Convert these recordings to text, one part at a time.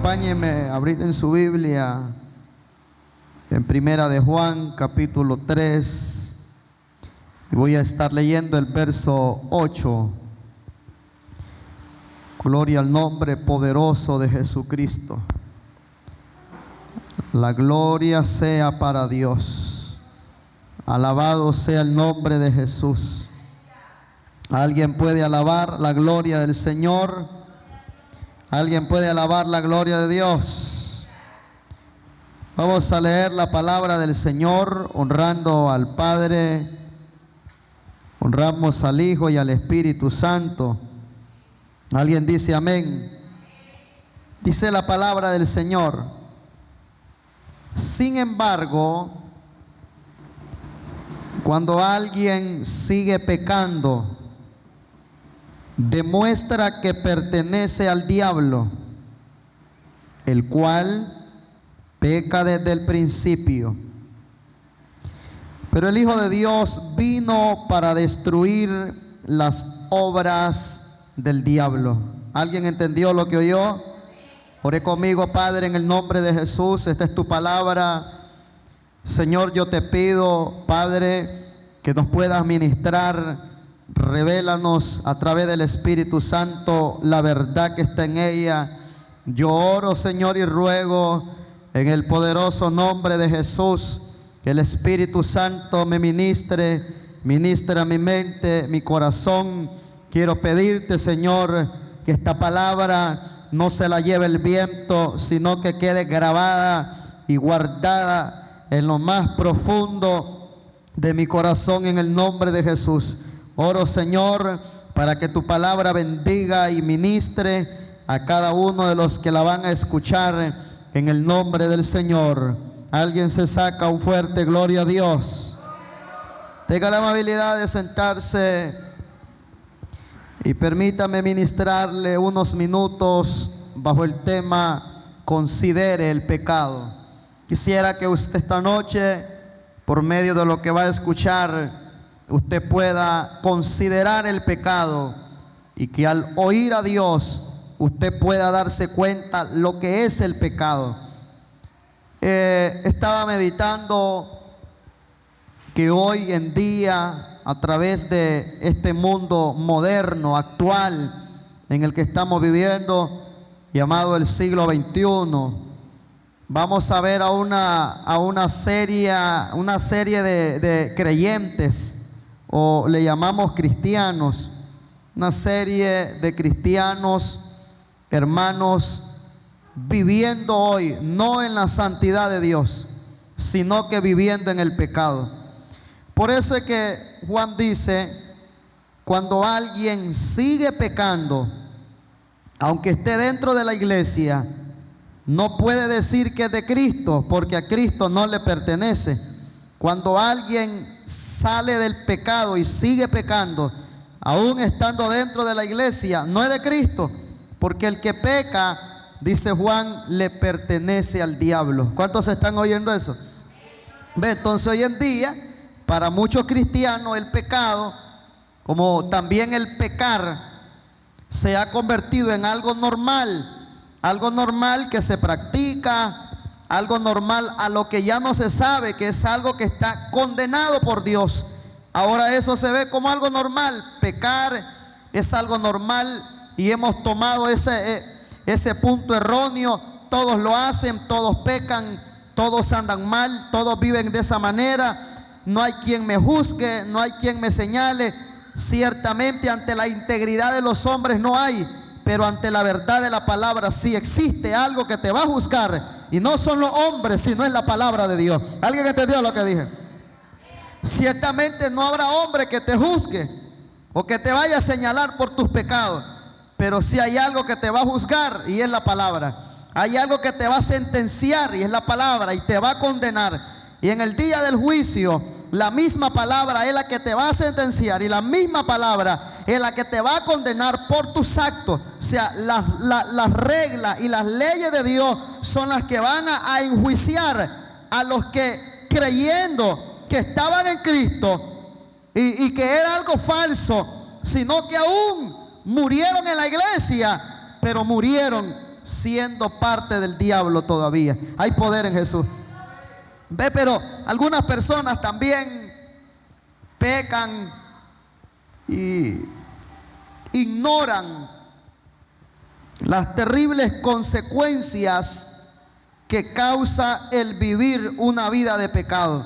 Acompáñenme a abrir en su Biblia en Primera de Juan, capítulo 3. Y voy a estar leyendo el verso 8. Gloria al nombre poderoso de Jesucristo. La gloria sea para Dios. Alabado sea el nombre de Jesús. ¿Alguien puede alabar la gloria del Señor? ¿Alguien puede alabar la gloria de Dios? Vamos a leer la palabra del Señor, honrando al Padre, honramos al Hijo y al Espíritu Santo. ¿Alguien dice amén? Dice la palabra del Señor: sin embargo, cuando alguien sigue pecando, demuestra que pertenece al diablo, el cual peca desde el principio. Pero el Hijo de Dios vino para destruir las obras del diablo. ¿Alguien entendió lo que oyó? Oré conmigo. Padre, en el nombre de Jesús, esta es tu palabra. Señor, yo te pido, Padre, que nos puedas ministrar. Revélanos a través del Espíritu Santo la verdad que está en ella. Yo oro, Señor, y ruego en el poderoso nombre de Jesús que el Espíritu Santo me ministra mi mente, mi corazón. Quiero pedirte, Señor, que esta palabra no se la lleve el viento, sino que quede grabada y guardada en lo más profundo de mi corazón, en el nombre de Jesús. Oro, Señor, para que tu palabra bendiga y ministre a cada uno de los que la van a escuchar, en el nombre del Señor. Alguien se saca un fuerte gloria a Dios. Tenga la amabilidad de sentarse y permítame ministrarle unos minutos bajo el tema considere el pecado. Quisiera que usted esta noche, por medio de lo que va a escuchar, usted pueda considerar el pecado, y que al oír a Dios usted pueda darse cuenta lo que es el pecado. Estaba meditando que hoy en día, a través de este mundo moderno, actual, en el que estamos viviendo, llamado el siglo XXI, vamos a ver a una serie de creyentes, o le llamamos cristianos, una serie de cristianos, hermanos, viviendo hoy no en la santidad de Dios, sino que viviendo en el pecado. Por eso es que Juan dice: cuando alguien sigue pecando, aunque esté dentro de la iglesia, no puede decir que es de Cristo, porque a Cristo no le pertenece. Cuando alguien sale del pecado y sigue pecando, aún estando dentro de la iglesia, no es de Cristo, porque el que peca, dice Juan, le pertenece al diablo. ¿Cuántos están oyendo eso? ¿Ve? Entonces hoy en día, para muchos cristianos, el pecado, como también el pecar, se ha convertido en algo normal que se practica, algo normal a lo que ya no se sabe que es algo que está condenado por Dios. Ahora eso se ve como algo normal. Pecar es algo normal, y hemos tomado ese punto erróneo. Todos lo hacen, todos pecan, todos andan mal, todos viven de esa manera. No hay quien me juzgue, no hay quien me señale. Ciertamente ante la integridad de los hombres no hay, pero ante la verdad de la palabra sí existe algo que te va a juzgar. Y no son los hombres, sino es la palabra de Dios. ¿Alguien entendió lo que dije? Ciertamente no habrá hombre que te juzgue o que te vaya a señalar por tus pecados, pero sí hay algo que te va a juzgar, y es la palabra. Hay algo que te va a sentenciar, y es la palabra, y te va a condenar. Y en el día del juicio, la misma palabra es la que te va a sentenciar, y la misma palabra es la que te va a condenar por tus actos. O sea, las reglas y las leyes de Dios son las que van a enjuiciar a los que, creyendo que estaban en Cristo y que era algo falso, sino que aún murieron en la iglesia, pero murieron siendo parte del diablo todavía. Hay poder en Jesús. Ve, pero algunas personas también pecan y ignoran las terribles consecuencias que causa el vivir una vida de pecado.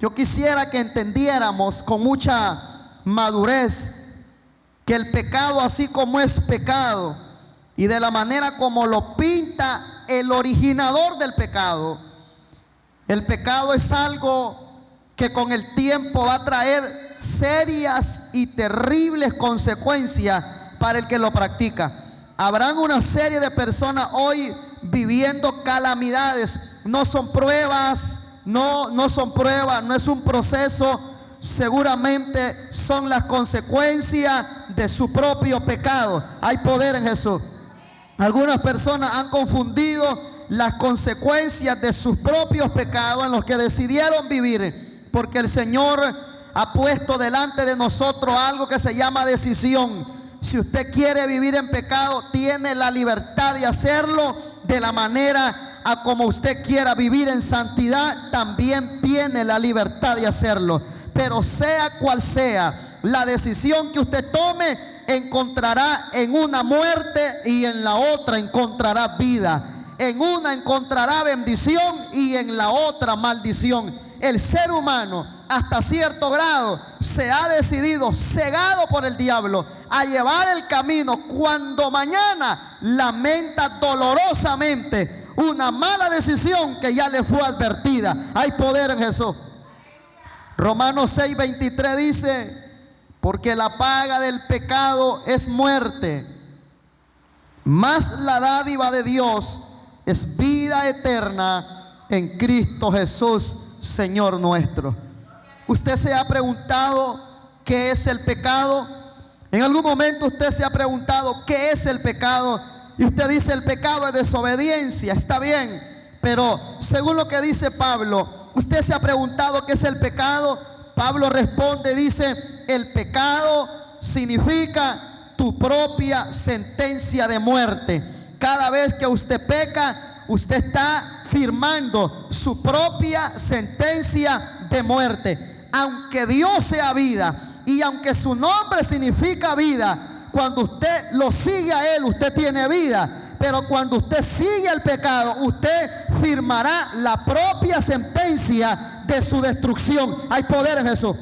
Yo quisiera que entendiéramos con mucha madurez que el pecado, así como es pecado y de la manera como lo pinta el originador del pecado, el pecado es algo que con el tiempo va a traer serias y terribles consecuencias para el que lo practica. Habrán una serie de personas hoy viviendo calamidades. No son pruebas, no son pruebas, no es un proceso. Seguramente son las consecuencias de su propio pecado. Hay poder en Jesús. Algunas personas han confundido las consecuencias de sus propios pecados en los que decidieron vivir, porque el Señor ha puesto delante de nosotros algo que se llama decisión. Si usted quiere vivir en pecado, tiene la libertad de hacerlo de la manera a como usted quiera. Vivir en santidad, también tiene la libertad de hacerlo. Pero sea cual sea la decisión que usted tome, encontrará en una muerte y en la otra encontrará vida. En una encontrará bendición y en la otra maldición. El ser humano, hasta cierto grado, se ha decidido, cegado por el diablo, a llevar el camino cuando mañana lamenta dolorosamente una mala decisión que ya le fue advertida. Hay poder en Jesús. Romanos 6:23 dice: porque la paga del pecado es muerte, mas la dádiva de Dios es vida eterna en Cristo Jesús, Señor nuestro. ¿Usted se ha preguntado qué es el pecado? En algún momento usted se ha preguntado qué es el pecado, y usted dice: el pecado es desobediencia. Está bien, pero según lo que dice Pablo, usted se ha preguntado qué es el pecado. Pablo responde, dice: el pecado significa tu propia sentencia de muerte. Cada vez que usted peca, usted está firmando su propia sentencia de muerte. Aunque Dios sea vida y aunque su nombre significa vida, cuando usted lo sigue a Él, usted tiene vida. Pero cuando usted sigue el pecado, usted firmará la propia sentencia de su destrucción. Hay poder en Jesús.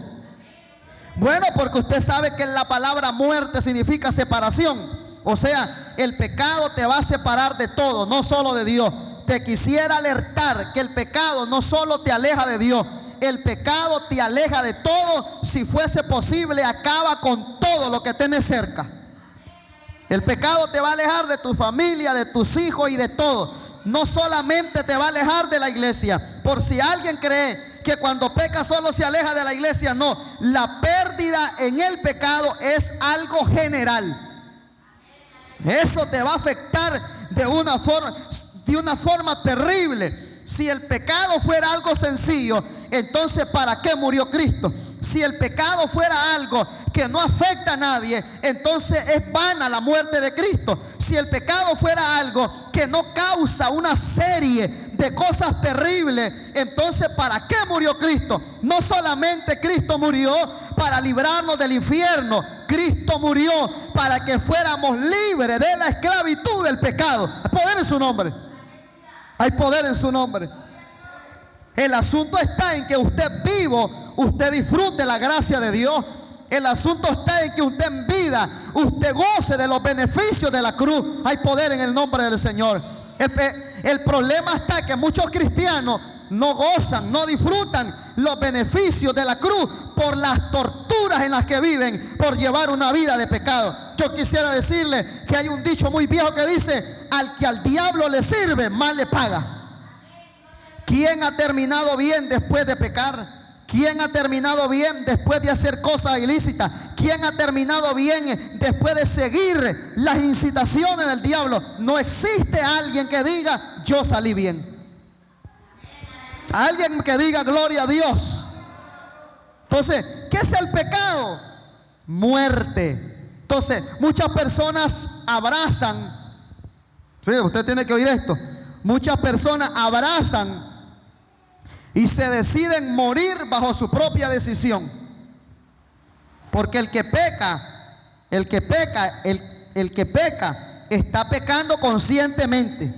Bueno, porque usted sabe que la palabra muerte significa separación. O sea, el pecado te va a separar de todo, no solo de Dios. Te quisiera alertar que el pecado no solo te aleja de Dios, el pecado te aleja de todo. Si fuese posible, acaba con todo lo que tienes cerca. El pecado te va a alejar de tu familia, de tus hijos y de todo. No solamente te va a alejar de la iglesia. Por si alguien cree que cuando peca solo se aleja de la iglesia, no. La pérdida en el pecado es algo general. Eso te va a afectar de una forma terrible. Si el pecado fuera algo sencillo, entonces ¿para qué murió Cristo? Si el pecado fuera algo que no afecta a nadie, entonces es vana la muerte de Cristo. Si el pecado fuera algo que no causa una serie de cosas terribles, entonces ¿para qué murió Cristo? No solamente Cristo murió para librarnos del infierno, Cristo murió para que fuéramos libres de la esclavitud del pecado. Hay poder en su nombre. Hay poder en su nombre. El asunto está en que usted vivo, usted disfrute la gracia de Dios. El asunto está en que usted en vida, usted goce de los beneficios de la cruz. Hay poder en el nombre del Señor. El problema está que muchos cristianos no gozan, no disfrutan los beneficios de la cruz por las torturas en las que viven, por llevar una vida de pecado. Yo quisiera decirle que hay un dicho muy viejo que dice: al que al diablo le sirve, mal le paga. ¿Quién ha terminado bien después de pecar? ¿Quién ha terminado bien después de hacer cosas ilícitas? ¿Quién ha terminado bien después de seguir las incitaciones del diablo? No existe alguien que diga: yo salí bien. Alguien que diga: gloria a Dios. Entonces, ¿qué es el pecado? Muerte. Entonces, muchas personas abrazan Sí, usted tiene que oír esto. Muchas personas abrazan y se deciden morir bajo su propia decisión. Porque el que peca está pecando conscientemente.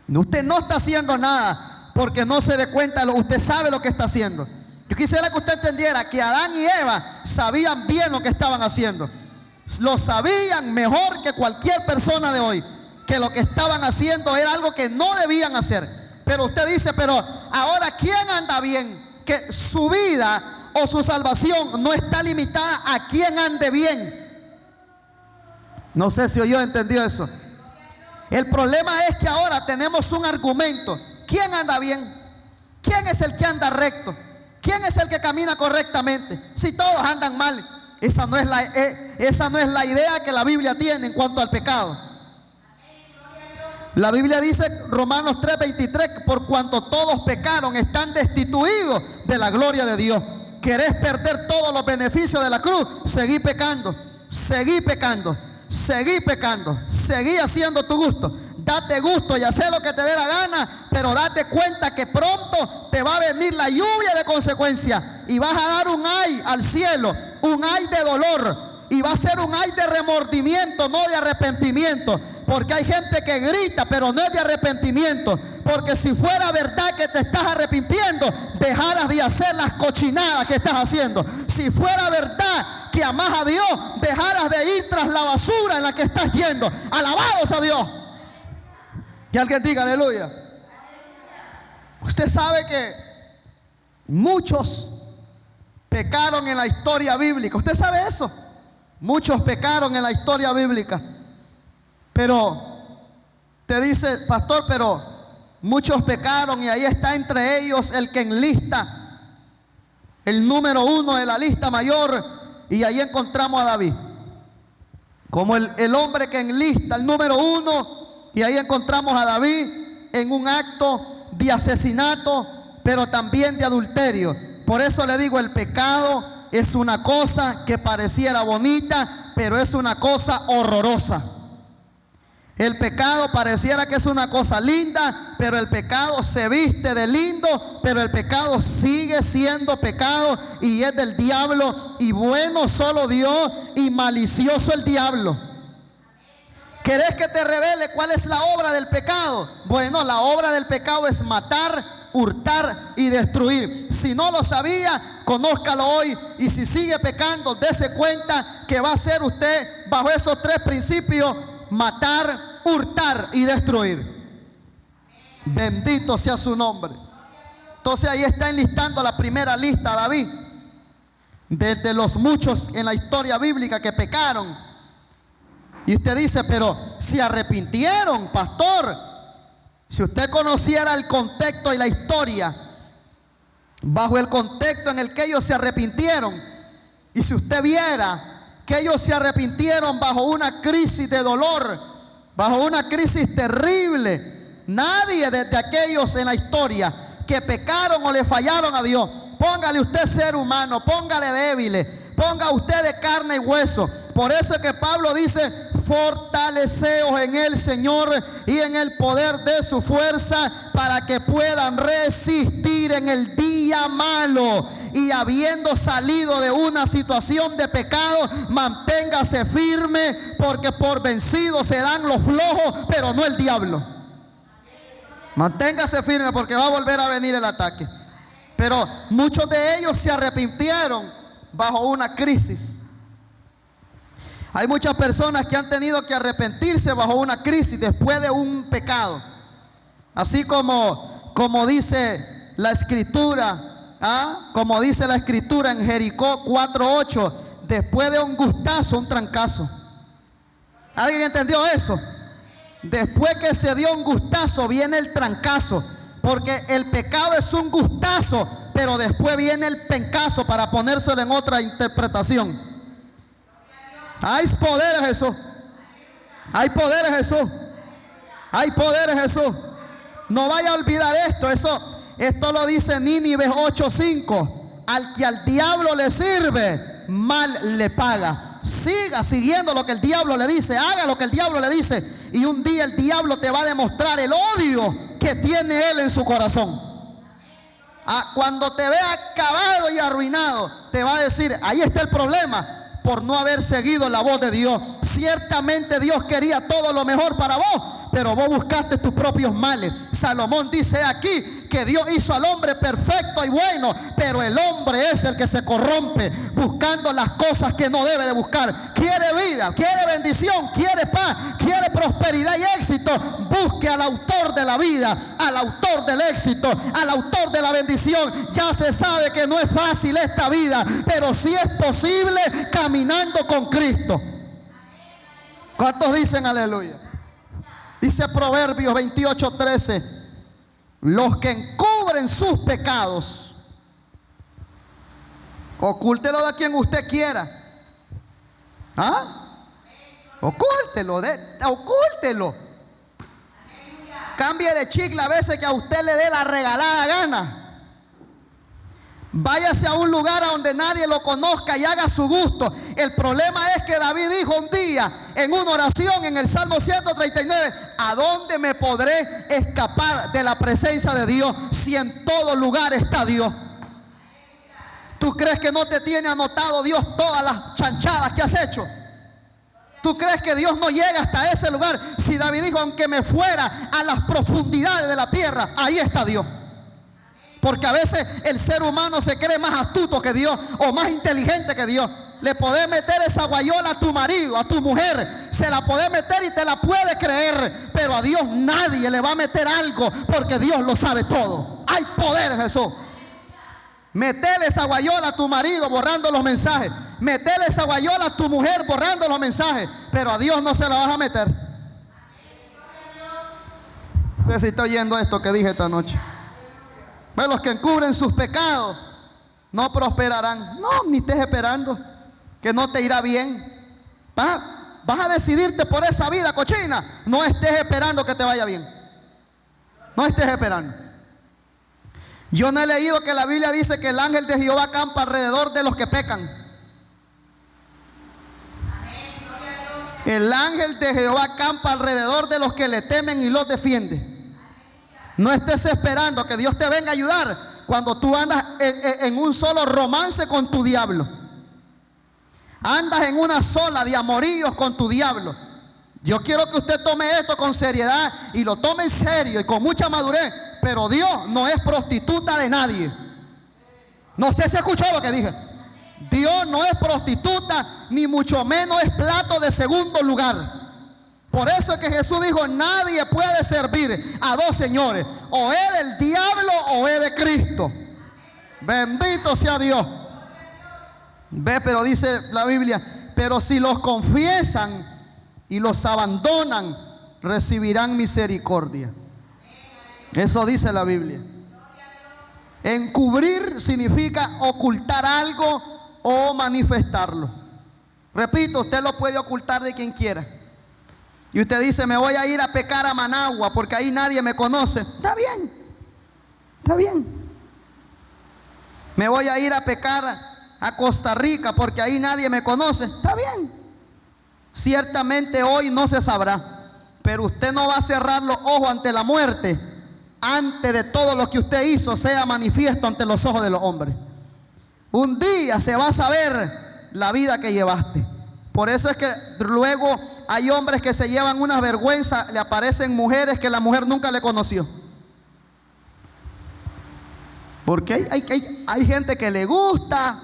Usted no está haciendo nada porque no se dé cuenta, usted sabe lo que está haciendo. Yo quisiera que usted entendiera que Adán y Eva sabían bien lo que estaban haciendo. Lo sabían mejor que cualquier persona de hoy, que lo que estaban haciendo era algo que no debían hacer. Pero usted dice, pero ahora ¿quién anda bien? Que su vida o su salvación no está limitada a quien ande bien. No sé si yo entendí eso. El problema es que ahora tenemos un argumento. ¿Quién anda bien? ¿Quién es el que anda recto? ¿Quién es el que camina correctamente? Si todos andan mal. Esa no es la idea que la Biblia tiene en cuanto al pecado. La Biblia dice, Romanos 3:23, por cuanto todos pecaron, están destituidos de la gloria de Dios. ¿Querés perder todos los beneficios de la cruz? Seguí pecando, seguí pecando, seguí pecando, seguí haciendo tu gusto. Date gusto y haz lo que te dé la gana, pero date cuenta que pronto te va a venir la lluvia de consecuencias y vas a dar un ay al cielo, un ay de dolor, y va a ser un ay de remordimiento, no de arrepentimiento. Porque hay gente que grita, pero no es de arrepentimiento. Porque si fuera verdad que te estás arrepintiendo, dejaras de hacer las cochinadas que estás haciendo. Si fuera verdad que amás a Dios, dejaras de ir tras la basura en la que estás yendo. Alabados a Dios. Que alguien diga aleluya. Usted sabe que muchos pecaron en la historia bíblica. ¿Usted sabe eso? Muchos pecaron en la historia bíblica. Pero te dice, pastor, pero muchos pecaron y ahí está entre ellos el que enlista el número 1 de la lista mayor, y ahí encontramos a David como el hombre que enlista el número 1, y ahí encontramos a David en un acto de asesinato, pero también de adulterio. Por eso le digo, el pecado es una cosa que pareciera bonita, pero es una cosa horrorosa. El pecado pareciera que es una cosa linda, pero el pecado se viste de lindo, pero el pecado sigue siendo pecado y es del diablo, y bueno solo Dios y malicioso el diablo. ¿Querés que te revele cuál es la obra del pecado? Bueno, la obra del pecado es matar, hurtar y destruir. Si no lo sabía, conózcalo hoy, y si sigue pecando, dése cuenta que va a ser usted bajo esos 3 principios: matar, hurtar y destruir. Bendito sea su nombre. Entonces ahí está enlistando la primera lista David, de los muchos en la historia bíblica que pecaron. Y usted dice, pero si arrepintieron, pastor. Si usted conociera el contexto y la historia, bajo el contexto en el que ellos se arrepintieron, y si usted viera que ellos se arrepintieron bajo una crisis de dolor, bajo una crisis terrible. Nadie de aquellos en la historia que pecaron o le fallaron a Dios, póngale usted ser humano, póngale débiles, ponga usted de carne y hueso. Por eso es que Pablo dice, fortaleceos en el Señor y en el poder de su fuerza, para que puedan resistir en el día malo. Y habiendo salido de una situación de pecado, manténgase firme, porque por vencidos se dan los flojos, pero no el diablo. Manténgase firme, porque va a volver a venir el ataque. Pero muchos de ellos se arrepintieron bajo una crisis. Hay muchas personas que han tenido que arrepentirse bajo una crisis después de un pecado. Así como dice la escritura, como dice la escritura en Jericó 4:8, después de un gustazo, un trancazo. ¿Alguien entendió eso? Después que se dio un gustazo, viene el trancazo. Porque el pecado es un gustazo, pero después viene el pencazo, para ponérselo en otra interpretación. Hay poder en Jesús. Hay poder en Jesús. Hay poder en Jesús. No vaya a olvidar esto. Esto lo dice Nínive 8:5. Al que al diablo le sirve, mal le paga. Siga siguiendo lo que el diablo le dice. Haga lo que el diablo le dice. Y un día el diablo te va a demostrar el odio que tiene él en su corazón. Cuando te vea acabado y arruinado, te va a decir, ahí está el problema, por no haber seguido la voz de Dios. Ciertamente Dios quería todo lo mejor para vos, pero vos buscaste tus propios males. Salomón dice aquí que Dios hizo al hombre perfecto y bueno, pero el hombre es el que se corrompe buscando las cosas que no debe de buscar. Quiere vida, quiere bendición, quiere paz, quiere prosperidad y éxito. Busque al autor de la vida, al autor del éxito, al autor de la bendición. Ya se sabe que no es fácil esta vida, pero sí es posible caminando con Cristo. ¿Cuántos dicen aleluya? Dice Proverbios 28:13: los que encubren sus pecados, ocúltelo de quien usted quiera. Ocúltelo, ocúltelo. Cambie de chicle a veces que a usted le dé la regalada gana. Váyase a un lugar a donde nadie lo conozca y haga su gusto. El problema es que David dijo un día en una oración en el Salmo 139: ¿a dónde me podré escapar de la presencia de Dios si en todo lugar está Dios? ¿Tú crees que no te tiene anotado Dios todas las chanchadas que has hecho? ¿Tú crees que Dios no llega hasta ese lugar? Si David dijo, aunque me fuera a las profundidades de la tierra, ahí está Dios. Porque a veces el ser humano se cree más astuto que Dios o más inteligente que Dios. Le podés meter esa guayola a tu marido, a tu mujer, se la podés meter y te la puede creer, pero a Dios nadie le va a meter algo, porque Dios lo sabe todo. Hay poder en Jesús. Metele esa guayola a tu marido borrando los mensajes, metele esa guayola a tu mujer borrando los mensajes, pero a Dios no se la vas a meter. Usted si está oyendo esto que dije esta noche. Pues los que encubren sus pecados no prosperarán. No, ni estés esperando que no te irá bien. Vas a decidirte por esa vida cochina. No estés esperando que te vaya bien. No estés esperando. Yo no he leído que la Biblia dice que el ángel de Jehová acampa alrededor de los que pecan. El ángel de Jehová acampa alrededor de los que le temen y los defiende. No estés esperando que Dios te venga a ayudar cuando tú andas en un solo romance con tu diablo. Andas en una sola de amoríos con tu diablo. Yo quiero que usted tome esto con seriedad y lo tome en serio y con mucha madurez. Pero Dios no es prostituta de nadie. No sé si escuchó lo que dije. Dios no es prostituta, ni mucho menos es plato de segundo lugar. Por eso es que Jesús dijo, nadie puede servir a dos señores. O es del diablo o es de Cristo. Bendito sea Dios. Ve, pero dice la Biblia, pero si los confiesan y los abandonan, recibirán misericordia. Eso dice la Biblia. Encubrir significa ocultar algo o manifestarlo. Repito, usted lo puede ocultar de quien quiera. Y usted dice, me voy a ir a pecar a Managua porque ahí nadie me conoce. Está bien, está bien. Me voy a ir a pecar a Costa Rica porque ahí nadie me conoce. Está bien. Ciertamente hoy no se sabrá, pero usted no va a cerrar los ojos ante la muerte antes de todo lo que usted hizo sea manifiesto ante los ojos de los hombres. Un día se va a saber la vida que llevaste. Por eso es que luego hay hombres que se llevan una vergüenza, le aparecen mujeres que la mujer nunca le conoció. Porque hay gente que le gusta,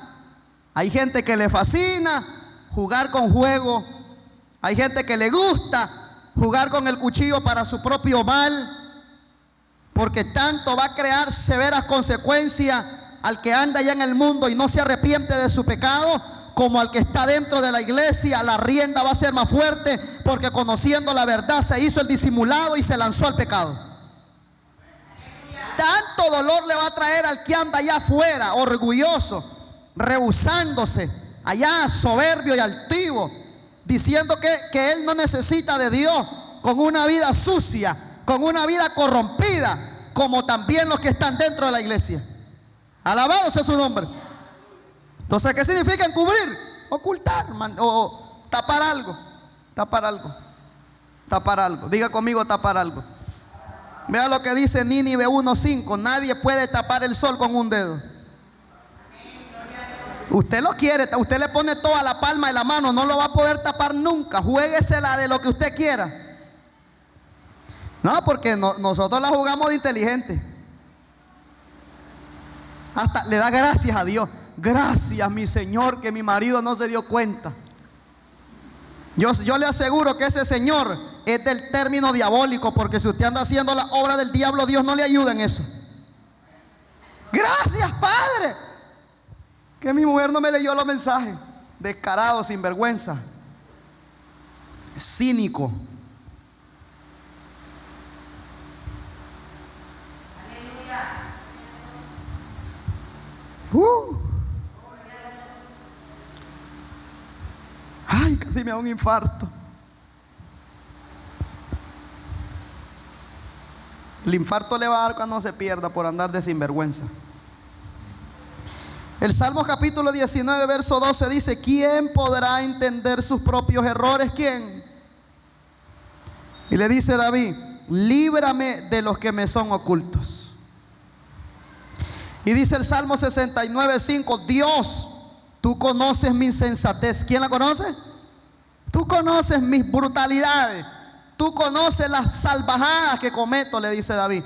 hay gente que le fascina jugar con juego, hay gente que le gusta jugar con el cuchillo para su propio mal, porque tanto va a crear severas consecuencias al que anda allá en el mundo y no se arrepiente de su pecado, como al que está dentro de la iglesia. La rienda va a ser más fuerte porque conociendo la verdad se hizo el disimulado y se lanzó al pecado. Tanto dolor le va a traer al que anda allá afuera, orgulloso, rehusándose, allá soberbio y altivo, diciendo que él no necesita de Dios, con una vida sucia, con una vida corrompida, como también los que están dentro de la iglesia. Alabado sea su nombre. Entonces, ¿qué significa encubrir? Ocultar o tapar algo. Tapar algo. Tapar algo. Diga conmigo, tapar algo. Vea lo que dice Nínive 1:5. Nadie puede tapar el sol con un dedo. Usted lo quiere, usted le pone toda la palma de la mano, no lo va a poder tapar nunca. Juéguesela de lo que usted quiera. No, porque nosotros la jugamos de inteligente. Hasta le da gracias a Dios. Gracias, mi Señor, que mi marido no se dio cuenta. Yo le aseguro que ese señor es del término diabólico, porque si usted anda haciendo la obra del diablo, Dios no le ayuda en eso. Gracias, Padre, que mi mujer no me leyó los mensajes. Descarado, sinvergüenza, cínico. Ay, casi me da un infarto. El infarto le va a dar cuando se pierda por andar de sinvergüenza. El Salmo capítulo 19 verso 12 dice: ¿quién podrá entender sus propios errores? ¿Quién? Y le dice David: líbrame de los que me son ocultos. Y dice el Salmo 69:5: Dios, tú conoces mi insensatez. ¿Quién la conoce? Tú conoces mis brutalidades. Tú conoces las salvajadas que cometo, le dice David.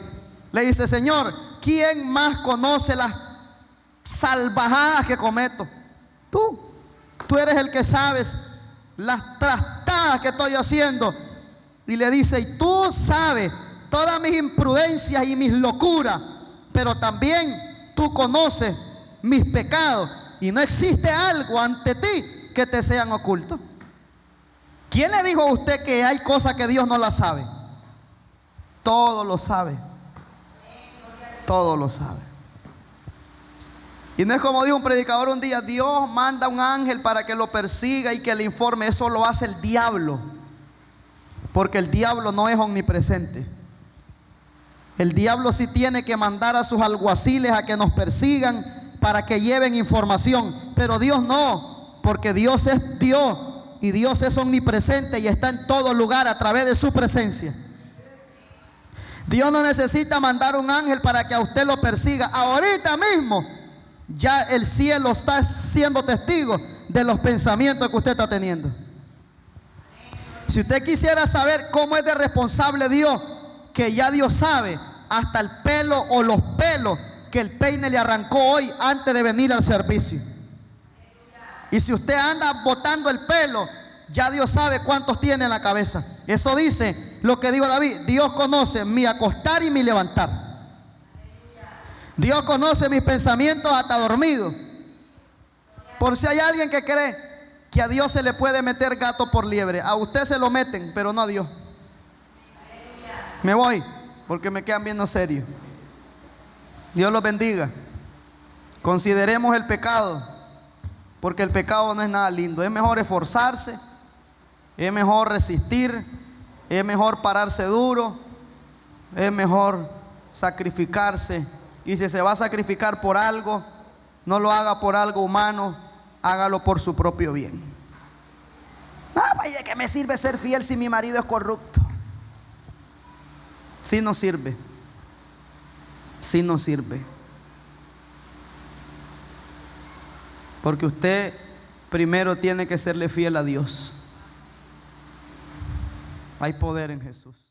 Le dice: Señor, ¿quién más conoce las salvajadas que cometo? Tú eres el que sabes las trastadas que estoy haciendo. Y le dice: y tú sabes todas mis imprudencias y mis locuras, pero también tú conoces mis pecados, y no existe algo ante ti que te sean ocultos. ¿Quién le dijo a usted que hay cosas que Dios no las sabe? Todo lo sabe. Todo lo sabe. Y no es como dijo un predicador un día: Dios manda un ángel para que lo persiga y que le informe. Eso lo hace el diablo, porque el diablo no es omnipresente. El diablo sí tiene que mandar a sus alguaciles a que nos persigan para que lleven información, pero Dios no, porque Dios es Dios y Dios es omnipresente y está en todo lugar a través de su presencia. Dios no necesita mandar un ángel para que a usted lo persiga. Ahorita mismo ya el cielo está siendo testigo de los pensamientos que usted está teniendo. Si usted quisiera saber cómo es de responsable Dios, que ya Dios sabe hasta el pelo o los pelos que el peine le arrancó hoy antes de venir al servicio. Y si usted anda botando el pelo, ya Dios sabe cuántos tiene en la cabeza. Eso dice lo que dijo David: Dios conoce mi acostar y mi levantar. Dios conoce mis pensamientos hasta dormido. Por si hay alguien que cree que a Dios se le puede meter gato por liebre, a usted se lo meten, pero no a Dios. Me voy, porque me quedan viendo serio. Dios los bendiga. Consideremos el pecado, porque el pecado no es nada lindo. Es mejor esforzarse, es mejor resistir, es mejor pararse duro, es mejor sacrificarse. Y si se va a sacrificar por algo, no lo haga por algo humano, hágalo por su propio bien. ¿De qué me sirve ser fiel si mi marido es corrupto? Sí nos sirve. Sí nos sirve. Porque usted primero tiene que serle fiel a Dios. Hay poder en Jesús.